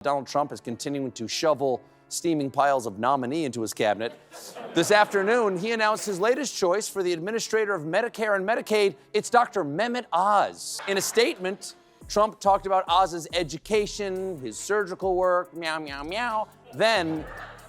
Donald Trump is continuing to shovel steaming piles of nominee into his cabinet. This afternoon, he announced his latest choice for the administrator of Medicare and Medicaid. It's Dr. Mehmet Oz. In a statement, Trump talked about Oz's education, his surgical work, meow, meow, meow. Then,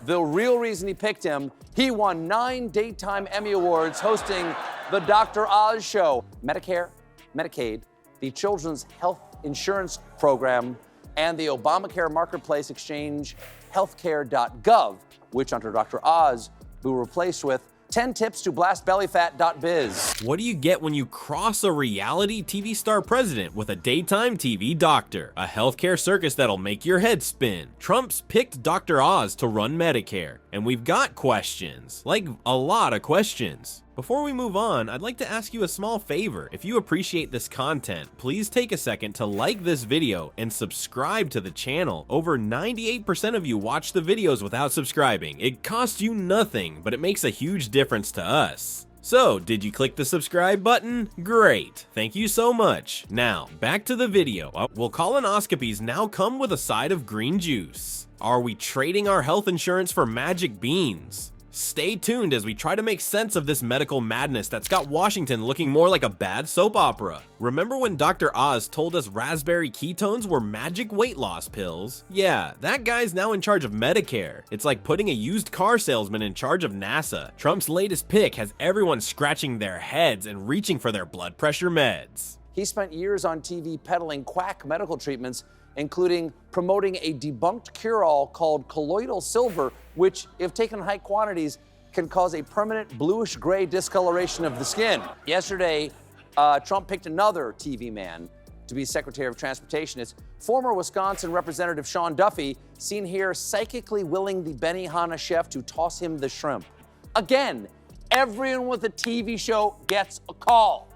the real reason he picked him, he won 9 daytime Emmy Awards hosting the Dr. Oz Show. Medicare, Medicaid, the Children's Health Insurance Program, and the Obamacare Marketplace Exchange, healthcare.gov, which under Dr. Oz will replace with 10 tips to blast bellyfat.biz. What do you get when you cross a reality TV star president with a daytime TV doctor? A healthcare circus that'll make your head spin. Trump's picked Dr. Oz to run Medicare, and we've got questions. Like, a lot of questions. Before we move on, I'd like to ask you a small favor. If you appreciate this content, please take a second to like this video and subscribe to the channel. Over 98% of you watch the videos without subscribing. It costs you nothing, but it makes a huge difference to us. So, did you click the subscribe button? Great, thank you so much. Now, back to the video. Will colonoscopies now come with a side of green juice? Are we trading our health insurance for magic beans? Stay tuned as we try to make sense of this medical madness that's got Washington looking more like a bad soap opera. Remember when Dr. Oz told us raspberry ketones were magic weight loss pills? Yeah, that guy's now in charge of Medicare. It's like putting a used car salesman in charge of NASA. Trump's latest pick has everyone scratching their heads and reaching for their blood pressure meds. He spent years on TV peddling quack medical treatments, including promoting a debunked cure-all called colloidal silver, which, if taken in high quantities, can cause a permanent bluish-gray discoloration of the skin. Yesterday, Trump picked another TV man to be Secretary of Transportation. It's former Wisconsin Representative Sean Duffy, seen here psychically willing the Benihana chef to toss him the shrimp. Again, everyone with a TV show gets a call.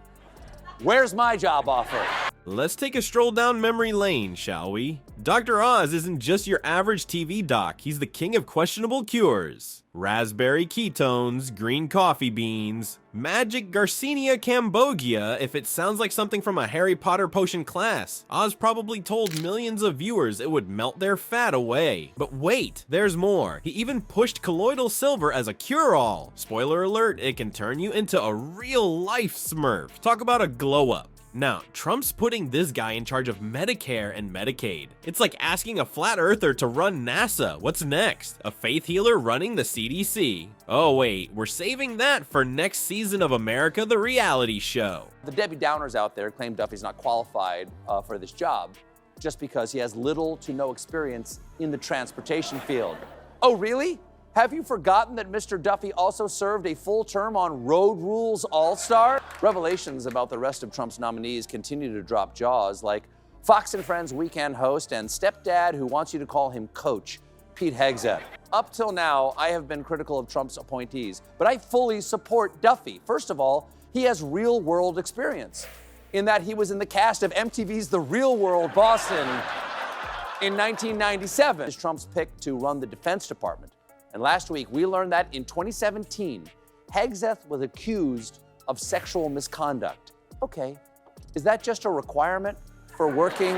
Where's my job offer? Let's take a stroll down memory lane, shall we? Dr. Oz isn't just your average TV doc, he's the king of questionable cures. Raspberry ketones, green coffee beans, magic Garcinia cambogia. If it sounds like something from a Harry Potter potion class, Oz probably told millions of viewers it would melt their fat away. But wait, there's more. He even pushed colloidal silver as a cure-all. Spoiler alert, it can turn you into a real-life Smurf. Talk about a glow-up. Now, Trump's putting this guy in charge of Medicare and Medicaid. It's like asking a flat earther to run NASA. What's next? A faith healer running the CDC? Oh wait, we're saving that for next season of America the Reality Show. The Debbie Downers out there claim Duffy's not qualified for this job just because he has little to no experience in the transportation field. Oh really? Have you forgotten that Mr. Duffy also served a full term on Road Rules All-Star? Revelations about the rest of Trump's nominees continue to drop jaws, like Fox and Friends weekend host and stepdad who wants you to call him Coach, Pete Hegseth. Up till now, I have been critical of Trump's appointees, but I fully support Duffy. First of all, he has real-world experience in that he was in the cast of MTV's The Real World Boston in 1997. It's Trump's pick to run the Defense Department. And last week, we learned that in 2017, Hegseth was accused of sexual misconduct. Okay, is that just a requirement for working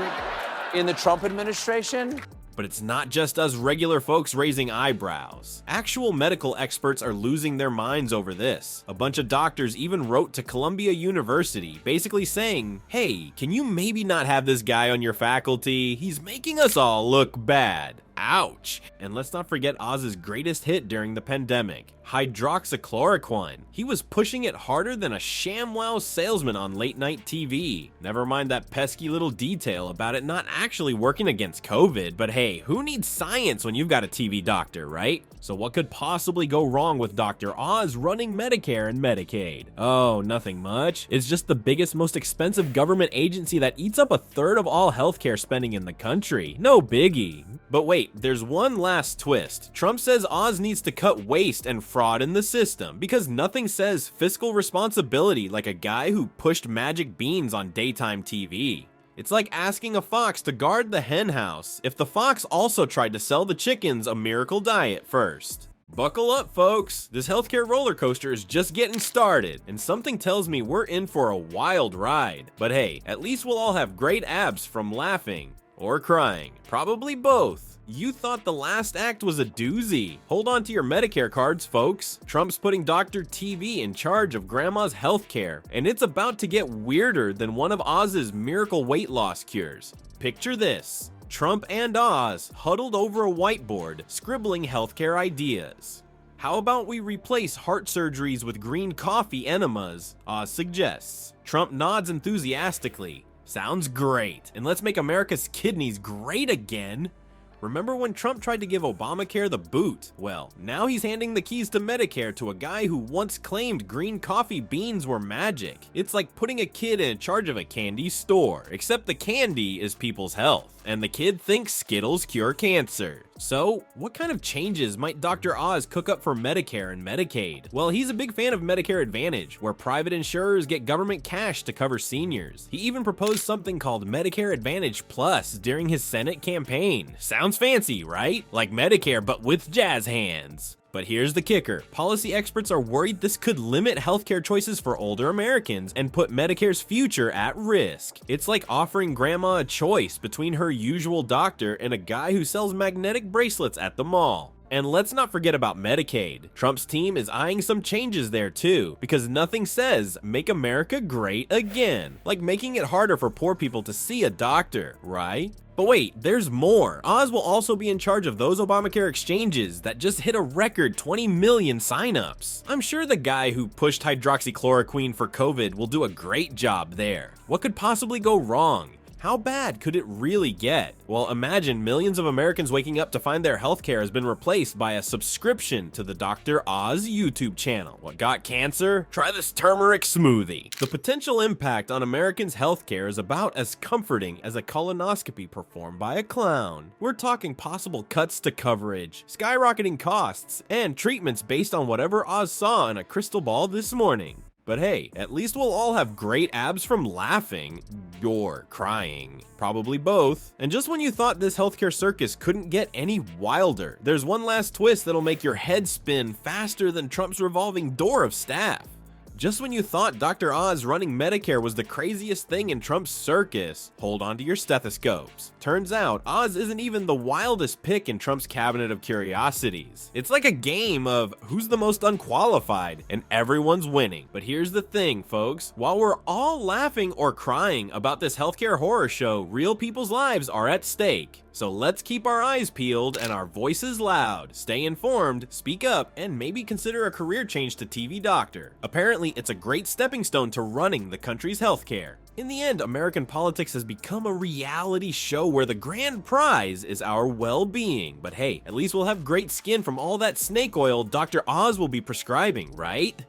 in the Trump administration? But it's not just us regular folks raising eyebrows. Actual medical experts are losing their minds over this. A bunch of doctors even wrote to Columbia University, basically saying, hey, can you maybe not have this guy on your faculty? He's making us all look bad. Ouch. And let's not forget Oz's greatest hit during the pandemic, hydroxychloroquine. He was pushing it harder than a ShamWow salesman on late night TV. Never mind that pesky little detail about it not actually working against COVID, but hey, who needs science when you've got a TV doctor, right? So what could possibly go wrong with Dr. Oz running Medicare and Medicaid? Oh, nothing much. It's just the biggest, most expensive government agency that eats up a third of all healthcare spending in the country. No biggie. But wait, there's one last twist. Trump says Oz needs to cut waste and fraud in the system because nothing says fiscal responsibility like a guy who pushed magic beans on daytime TV. It's like asking a fox to guard the hen house if the fox also tried to sell the chickens a miracle diet first. Buckle up, folks. This healthcare roller coaster is just getting started, and something tells me we're in for a wild ride. But hey, at least we'll all have great abs from laughing Or crying? Probably both. You thought the last act was a doozy. Hold on to your Medicare cards, folks. Trump's putting Dr. TV in charge of grandma's healthcare, and it's about to get weirder than one of Oz's miracle weight loss cures. Picture this: Trump and Oz huddled over a whiteboard, scribbling healthcare ideas. How about we replace heart surgeries with green coffee enemas? Oz suggests. Trump nods enthusiastically. Sounds great. And let's make America's kidneys great again. Remember when Trump tried to give Obamacare the boot? Well, now he's handing the keys to Medicare to a guy who once claimed green coffee beans were magic. It's like putting a kid in charge of a candy store, except the candy is people's health, and the kid thinks Skittles cure cancer. So, what kind of changes might Dr. Oz cook up for Medicare and Medicaid? Well, he's a big fan of Medicare Advantage, where private insurers get government cash to cover seniors. He even proposed something called Medicare Advantage Plus during his Senate campaign. Sounds fancy, right? Like Medicare, but with jazz hands. But here's the kicker. Policy experts are worried this could limit healthcare choices for older Americans and put Medicare's future at risk. It's like offering grandma a choice between her usual doctor and a guy who sells magnetic bracelets at the mall. And let's not forget about Medicaid. Trump's team is eyeing some changes there too, because nothing says make America great again, like making it harder for poor people to see a doctor, right? But wait, there's more. Oz will also be in charge of those Obamacare exchanges that just hit a record 20 million signups. I'm sure the guy who pushed hydroxychloroquine for COVID will do a great job there. What could possibly go wrong? How bad could it really get? Well, imagine millions of Americans waking up to find their healthcare has been replaced by a subscription to the Dr. Oz YouTube channel. What, got cancer? Try this turmeric smoothie. The potential impact on Americans' healthcare is about as comforting as a colonoscopy performed by a clown. We're talking possible cuts to coverage, skyrocketing costs, and treatments based on whatever Oz saw in a crystal ball this morning. But hey, at least we'll all have great abs from laughing or crying. Probably both. And just when you thought this healthcare circus couldn't get any wilder, there's one last twist that'll make your head spin faster than Trump's revolving door of staff. Just when you thought Dr. Oz running Medicare was the craziest thing in Trump's circus, hold on to your stethoscopes. Turns out, Oz isn't even the wildest pick in Trump's cabinet of curiosities. It's like a game of who's the most unqualified, and everyone's winning. But here's the thing, folks. While we're all laughing or crying about this healthcare horror show, real people's lives are at stake. So let's keep our eyes peeled and our voices loud, stay informed, speak up, and maybe consider a career change to TV doctor. Apparently, it's a great stepping stone to running the country's healthcare. In the end, American politics has become a reality show where the grand prize is our well-being. But hey, at least we'll have great skin from all that snake oil Dr. Oz will be prescribing, right?